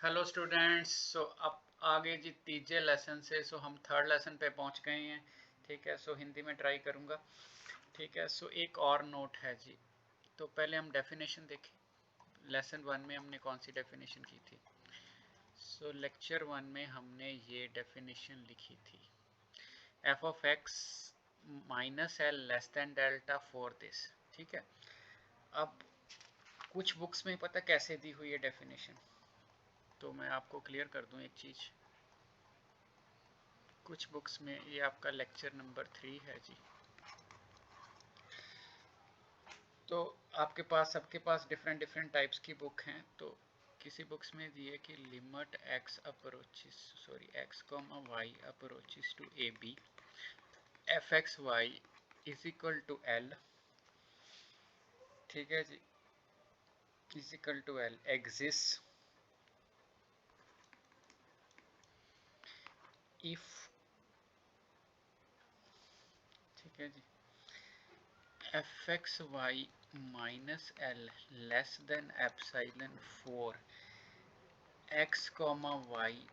Hello students. अब आगे जी तीसरे लेसन से हम थर्ड लेसन पे पहुंच गए हैं। ठीक है, हिंदी में ट्राई करूंगा। ठीक है, एक और नोट है जी। तो पहले हम डेफिनेशन देखें। लेसन वन में हमने कौन सी डेफिनेशन की थी? लेक्चर वन में हमने ये डेफिनेशन लिखी थी, F of x minus L less than delta for this. ठीक है, अब कुछ बुक्स में पता कैसे दी हुई है डेफिनेशन, तो मैं आपको क्लियर कर दूं एक चीज़। कुछ बुक्स में ये आपका लेक्चर नंबर 3 है जी। तो आपके पास सबके पास डिफरेंट डिफरेंट टाइप्स की बुक हैं। तो किसी बुक्स में दिए कि limit X approaches X comma Y approaches to A B F x Y is equal to L. ठीक है जी, is equal to L exist if, ठीक है जी, F x Y minus L less than epsilon for X comma Y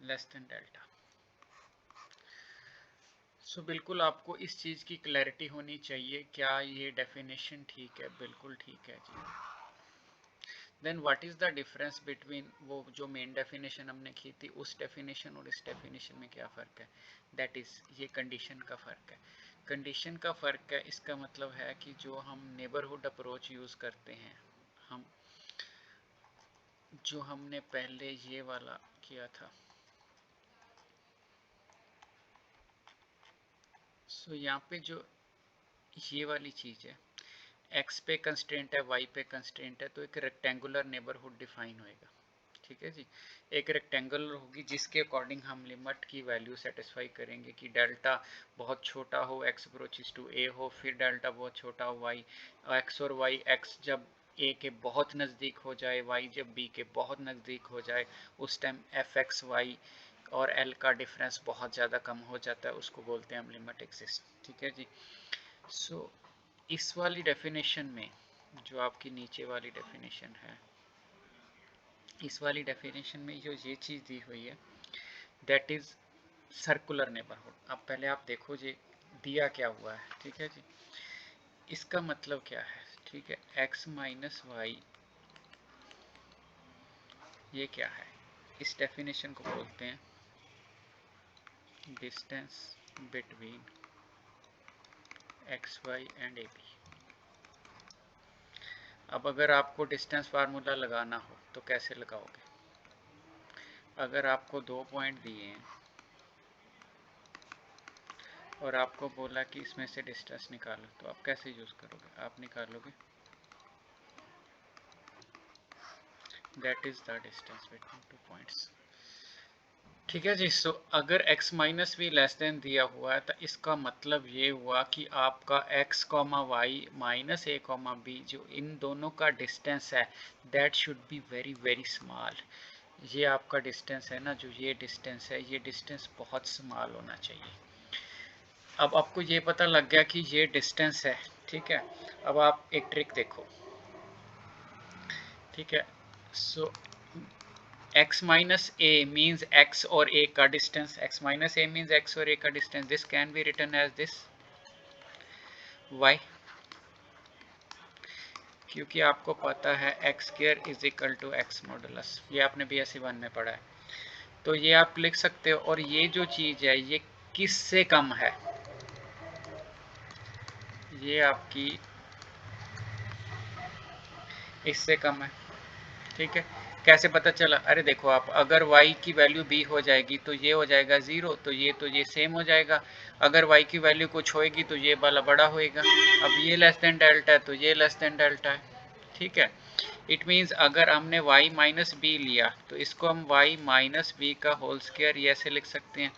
less than delta. बिल्कुल आपको इस चीज़ की क्लैरिटी होनी चाहिए, क्या ये डेफिनेशन ठीक है? बिल्कुल ठीक है जी। Then what is the difference between वो जो मेन डेफिनेशन हमने की थी उस डेफिनेशन और इस डेफिनेशन में क्या फ़र्क है? दैट इज़ ये कंडीशन का फ़र्क है। कंडीशन का फ़र्क है, इसका मतलब है कि जो हम नेबरहुड अप्रोच यूज़ करते हैं, हम जो हमने पहले ये वाला किया था, यहाँ पे जो ये वाली चीज़ है, एक्स पे कंस्ट्रेंट है, वाई पे कंस्ट्रेंट है, तो एक रेक्टेंगुलर नेबरहुड डिफाइन होएगा। ठीक है जी, एक रेक्टेंगुलर होगी जिसके अकॉर्डिंग हम लिमिट की वैल्यू सेटिस्फाई करेंगे कि डेल्टा बहुत छोटा हो, एक्स अप्रोचेस टू ए हो, फिर डेल्टा बहुत छोटा हो वाई, एक्स और वाई, एक्स जब ए के बहुत नज़दीक हो जाए, वाई जब बी के बहुत नज़दीक हो जाए, उस टाइम एफ एक्स वाई और एल का डिफरेंस बहुत ज़्यादा कम हो जाता है, उसको बोलते हैं हम लिमिट एक्सिस्ट। ठीक है जी। इस वाली डेफिनेशन में, जो आपकी नीचे वाली डेफिनेशन है, इस वाली डेफिनेशन में जो ये चीज़ दी हुई है, दैट इज़ सर्कुलर नेबरहुड। अब पहले आप देखो जी दिया क्या हुआ है। ठीक है जी, इसका मतलब क्या है? ठीक है, x माइनस वाई, ये क्या है? इस डेफिनेशन को बोलते हैं distance between x y and a b. अब अगर आपको डिस्टेंस फार्मूला लगाना हो तो कैसे लगाओगे? अगर आपको दो पॉइंट दिए हैं और आपको बोला कि इसमें से डिस्टेंस निकालो, तो आप कैसे यूज़ करोगे? आप निकालोगे that is the distance between two points. ठीक है जी। अगर x minus v less than दिया हुआ है तो इसका मतलब ये हुआ कि आपका x कॉमा वाई माइनस ए कॉमा बी, जो इन दोनों का डिस्टेंस है, that should be very very small. ये आपका डिस्टेंस है ना, जो ये डिस्टेंस है, ये डिस्टेंस बहुत स्मॉल होना चाहिए। अब आपको ये पता लग गया कि ये डिस्टेंस है। ठीक है, अब आप एक ट्रिक देखो। ठीक है, सो x minus a means x और a का distance, x minus a means x और a का distance, this can be written as this y, क्योंकि आपको पता है x square is equal to x modulus, ये आपने BSc 1 में पढ़ा है। तो ये आप लिख सकते हो, और ये जो चीज़ है ये किससे कम है? ये आपकी इससे कम है। ठीक है, कैसे पता चला? अरे देखो आप, अगर y की वैल्यू b हो जाएगी तो ये हो जाएगा 0, तो ये सेम हो जाएगा। अगर y की वैल्यू कुछ होएगी तो ये वाला बड़ा होएगा। अब ये लेस देन डेल्टा है तो ये लेस देन डेल्टा है। ठीक है, इट मीन्स अगर हमने y माइनस बी लिया तो इसको हम y माइनस बी का होल स्क्वायर ये ऐसे लिख सकते हैं,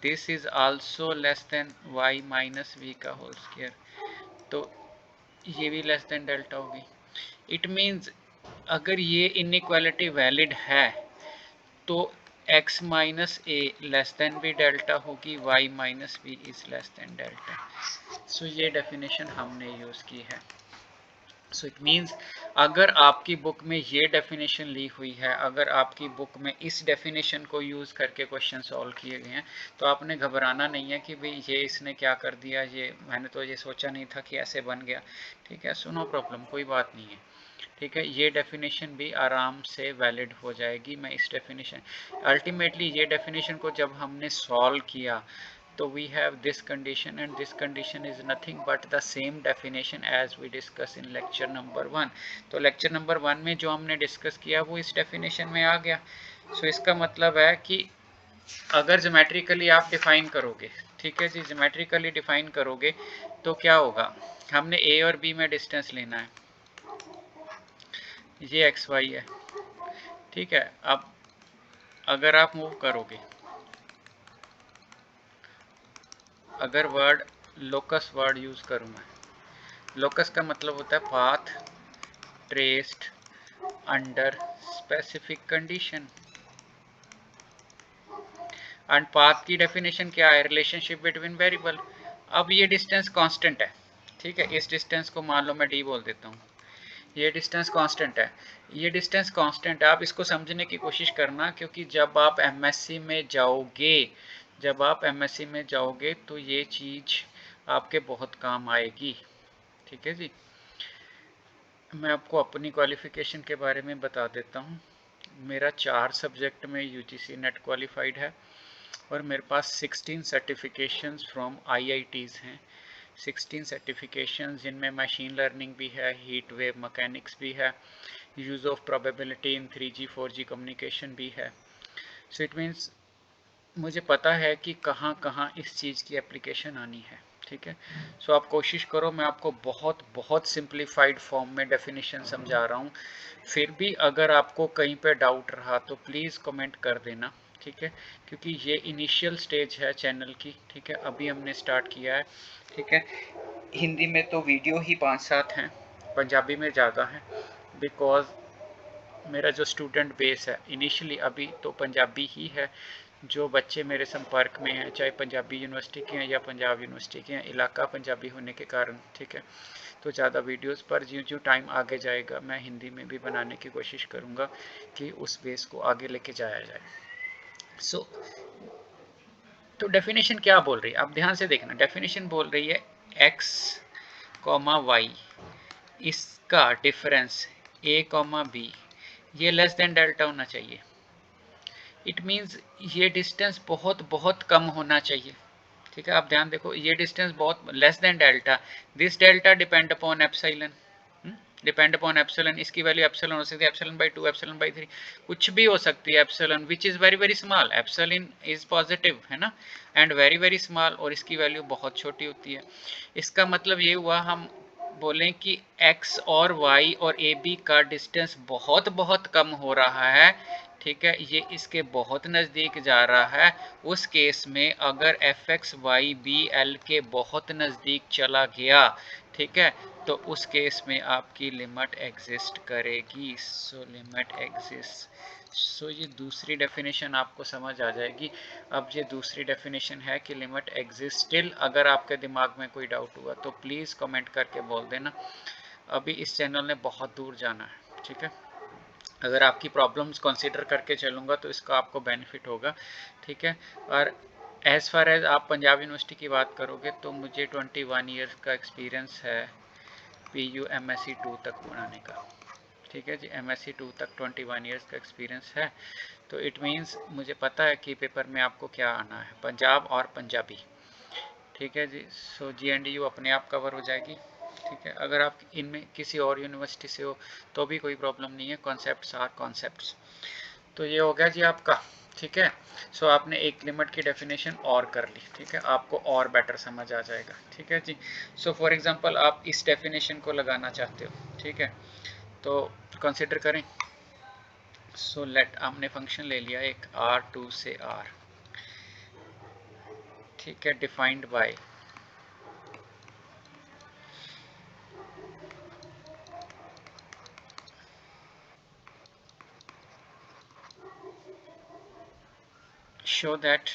this is also less than y minus b का होल स्क्वायर, तो ये भी लेस देन डेल्टा होगी। इट मीन्स अगर ये इनइक्वालिटी वैलिड है तो x minus a less than b delta होगी, y minus b is less than delta. ये डेफिनेशन हमने यूज़ की है। सो इट मीन्स अगर आपकी बुक में ये डेफिनेशन ली हुई है, अगर आपकी बुक में इस डेफिनेशन को यूज़ करके क्वेश्चन सॉल्व किए गए हैं, तो आपने घबराना नहीं है कि भाई ये इसने क्या कर दिया, ये मैंने तो ये सोचा नहीं था कि ऐसे बन गया। ठीक है, सो नो प्रॉब्लम, कोई बात नहीं है। ठीक है, ये डेफिनेशन भी आराम से वैलिड हो जाएगी। मैं इस डेफिनेशन अल्टीमेटली ये डेफिनेशन को जब हमने सॉल्व किया तो we have this condition, and this condition is nothing but the same definition as we discuss in lecture number 1। तो लेक्चर नंबर 1 में जो हमने डिस्कस किया वो इस डेफिनेशन में आ गया। सो इसका मतलब है कि अगर ज्योमेट्रिकली आप डिफाइन करोगे, ठीक है जी, ज्योमेट्रिकली डिफाइन करोगे तो क्या होगा, हमने ए और बी में डिस्टेंस लेना है, ये एक्स वाई है। ठीक है, अब अगर आप मूव करोगे, अगर वर्ड लोकस वर्ड यूज करूँ मैं, लोकस का मतलब होता है path traced under specific condition. And path की डेफिनेशन क्या है, रिलेशनशिप बिटवीन वेरिएबल। अब ये डिस्टेंस कांस्टेंट है, ठीक है, इस डिस्टेंस को मान लो मैं डी बोल देता हूँ, ये डिस्टेंस कांस्टेंट है, ये डिस्टेंस कांस्टेंट है। आप इसको समझने की कोशिश करना, क्योंकि जब आप एमएससी में जाओगे, जब आप एमएससी में जाओगे तो ये चीज़ आपके बहुत काम आएगी। ठीक है जी, मैं आपको अपनी क्वालिफ़िकेशन के बारे में बता देता हूँ। मेरा 4 सब्जेक्ट में यूजीसी नेट क्वालिफाइड है और मेरे पास 16 सर्टिफिकेशंस फ्रॉम आईआईटीज़ हैं। 16 सर्टिफिकेशंस जिनमें मशीन लर्निंग भी है, हीट वेव मैकेनिक्स भी है, use of probability in 3G 4G communication भी है। सो इट मीन्स मुझे पता है कि कहाँ कहाँ इस चीज़ की एप्लीकेशन आनी है। ठीक है, सो आप कोशिश करो, मैं आपको बहुत बहुत सिंप्लीफाइड फॉर्म में डेफिनेशन समझा रहा हूँ। फिर भी अगर आपको कहीं पे डाउट रहा तो प्लीज़ कमेंट कर देना। ठीक है, क्योंकि ये इनिशियल स्टेज है चैनल की। ठीक है, अभी हमने स्टार्ट किया है। ठीक है, हिंदी में तो वीडियो ही 5-7 हैं, पंजाबी में ज़्यादा है, बिकॉज मेरा जो स्टूडेंट बेस है इनिशियली अभी तो पंजाबी ही है। जो बच्चे मेरे संपर्क में हैं, चाहे पंजाबी यूनिवर्सिटी के हैं या पंजाब यूनिवर्सिटी के हैं, इलाका पंजाबी होने के कारण, ठीक है, तो ज़्यादा वीडियोस पर ज्यों ज्यों टाइम आगे जाएगा मैं हिंदी में भी बनाने की कोशिश करूँगा कि उस बेस को आगे लेके जाया जाए। सो तो डेफिनेशन क्या बोल रही है, आप ध्यान से देखना। डेफिनेशन बोल रही है एक्स कॉमा वाई, इसका डिफरेंस ए कॉमा बी ये लेस देन डेल्टा होना चाहिए। इट मीन्स ये डिस्टेंस बहुत बहुत कम होना चाहिए। ठीक है, आप ध्यान देखो, ये डिस्टेंस बहुत less than delta, this delta depend upon epsilon, depend upon epsilon, इसकी वैल्यू एप्सिलॉन हो सकती है एप्सिलॉन बाई 2, एप्सिलॉन बाई 3, कुछ भी हो सकती है epsilon which is very very small. Epsilon is positive है ना, एंड वेरी वेरी स्मॉल, और इसकी वैल्यू बहुत छोटी होती है। इसका मतलब ये हुआ, हम बोलें कि x और y और ए बी का डिस्टेंस बहुत बहुत कम हो रहा है। ठीक है, ये इसके बहुत नज़दीक जा रहा है। उस केस में अगर f x y b l के बहुत नज़दीक चला गया, ठीक है, तो उस केस में आपकी लिमिट एग्जिस्ट करेगी। सो लिमिट एग्जिस्ट, सो ये दूसरी डेफिनेशन आपको समझ आ जाएगी। अब ये दूसरी डेफिनेशन है कि लिमिट एग्जिस्ट स्टिल। अगर आपके दिमाग में कोई डाउट हुआ तो प्लीज़ कमेंट करके बोल देना। अभी इस चैनल ने बहुत दूर जाना है। ठीक है, अगर आपकी प्रॉब्लम्स कंसीडर करके चलूँगा तो इसका आपको बेनिफिट होगा। ठीक है, और एज़ फार एज आप पंजाब यूनिवर्सिटी की बात करोगे तो मुझे 21 ईयर्स का एक्सपीरियंस है PU MSc 2 तक पढ़ाने का। ठीक है जी, MSc 2 तक 21 ईयर्स का एक्सपीरियंस है। तो इट मीन्स मुझे पता है कि पेपर में आपको क्या आना है, पंजाब और पंजाबी। ठीक है जी, सो GNDU अपने आप कवर हो जाएगी। ठीक है, अगर आप इनमें किसी और यूनिवर्सिटी से हो तो भी कोई प्रॉब्लम नहीं है, कॉन्सेप्ट्स आर कॉन्सेप्ट्स। तो ये हो गया जी आपका। ठीक है, सो आपने एक लिमिट की डेफिनेशन और कर ली। ठीक है, आपको और बेटर समझ आ जाएगा। ठीक है जी, सो फॉर एग्जांपल आप इस डेफिनेशन को लगाना चाहते हो, ठीक है, तो कंसिडर करें। सो लेट, हमने फंक्शन ले लिया एक R2 से R, ठीक है, defined by show that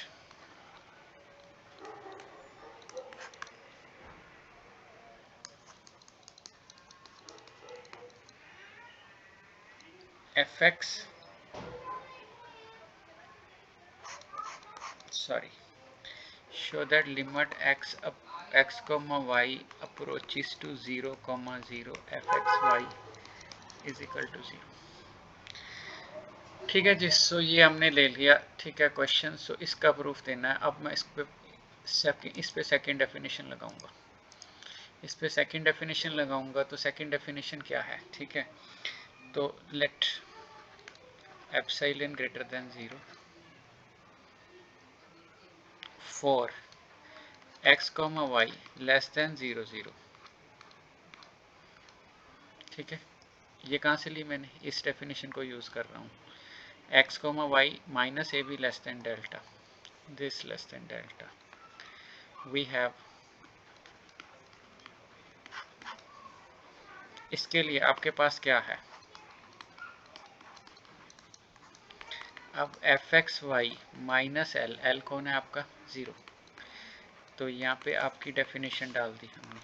fx sorry show that limit x comma y approaches to 0 comma 0 fxy is equal to 0। ठीक है जी, सो ये हमने ले लिया। ठीक है क्वेश्चन, सो इसका प्रूफ देना है। अब मैं इस पे सेकंड डेफिनेशन लगाऊंगा, इस पे सेकंड डेफिनेशन लगाऊंगा। तो सेकंड डेफिनेशन क्या है? ठीक है, तो let epsilon greater than 0 for x comma y less than 0 0। ठीक है, ये कहाँ से ली मैंने? इस डेफिनेशन को यूज कर रहा हूँ। x comma y minus a b less than delta, this less than delta, we have. इसके लिए आपके पास क्या है? अब f x Y minus l, l कौन है आपका? 0। तो यहाँ पे आपकी डेफिनेशन डाल दी हमने।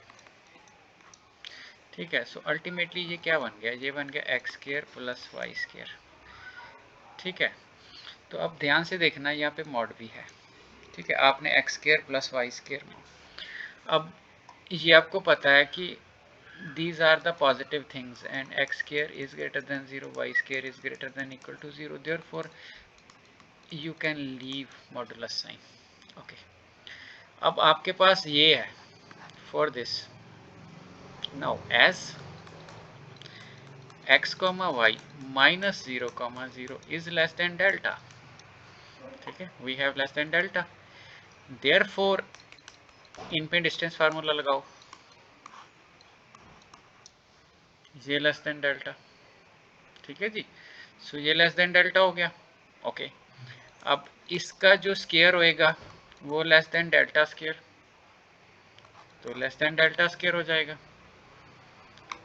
ठीक है, सो अल्टीमेटली ये क्या बन गया? ये बन गया x square plus Y square. ठीक है, तो अब ध्यान से देखना, यहाँ पे मॉड भी है। ठीक है, आपने x square plus Y square. अब ये आपको पता है कि these are the positive things and x square is greater than 0, y square is greater than equal to 0, therefore you can leave modulus sign। okay, अब आपके पास ये है for this now as x comma y minus 0 comma 0 is less than delta। ठीक है, we have less than delta, therefore इन पे distance formula लगाओ, ये less than delta. ठीक है जी, सो ये लेस देन डेल्टा हो गया। ओके, अब इसका जो स्क्वायर होएगा वो लेस देन डेल्टा स्क्वायर, तो लेस देन डेल्टा स्क्वायर हो जाएगा।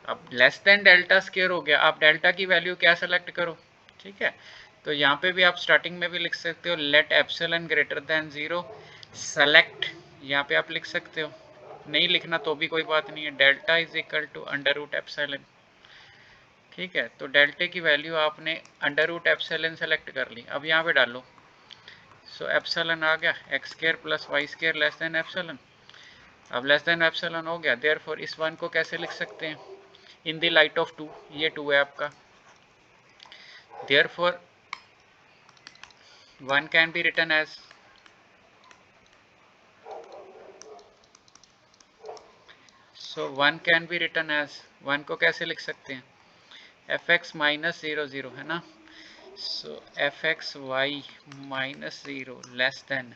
अब लेस देन डेल्टा स्क्वायर हो गया, आप डेल्टा की वैल्यू क्या सेलेक्ट करो। ठीक है, तो यहाँ पे भी आप स्टार्टिंग में भी लिख सकते हो let epsilon greater than 0 select, यहाँ पे आप लिख सकते हो। नहीं लिखना तो भी कोई बात नहीं है, delta is equal to under root epsilon. ठीक है, तो डेल्टा की वैल्यू आपने अंडर रूट एप्सिलॉन सेलेक्ट कर ली। अब यहाँ पे डालो, सो एप्सिलॉन आ गया x square plus Y square less than epsilon. अब लेस देन एप्सिलॉन हो गया, देयरफॉर इस वन को कैसे लिख सकते हैं? इन द लाइट ऑफ 2, ये 2 है आपका, therefore 1 can be written as, so 1 can be written as, 1 को कैसे लिख सकते हैं? एफ एक्स माइनस 0 0 है ना, so F x Y minus 0 less than,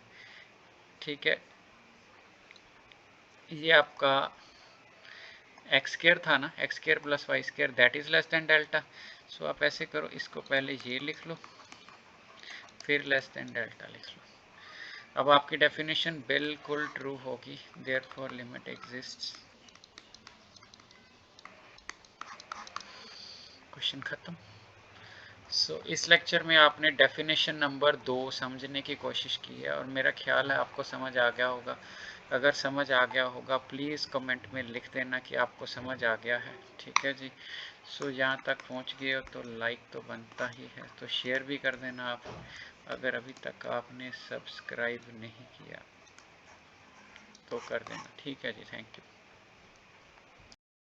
ठीक है, ये आपका एक्स स्क्वायर था ना, X square plus Y square that is less than delta. So आप ऐसे करो, इसको पहले ये लिख लो फिर लेस देन डेल्टा लिख लो। अब आपकी डेफिनेशन बिल्कुल ट्रू होगी, देयरफॉर लिमिट एग्जिस्ट्स। क्वेश्चन खत्म। सो इस लेक्चर में आपने डेफिनेशन नंबर 2 समझने की कोशिश की है और मेरा ख्याल है आपको समझ आ गया होगा। अगर समझ आ गया होगा प्लीज़ कमेंट में लिख देना कि आपको समझ आ गया है। ठीक है जी, सो यहाँ तक पहुँच गए हो तो लाइक तो बनता ही है, तो शेयर भी कर देना आप, अगर अभी तक आपने सब्सक्राइब नहीं किया तो कर देना। ठीक है जी, थैंक यू।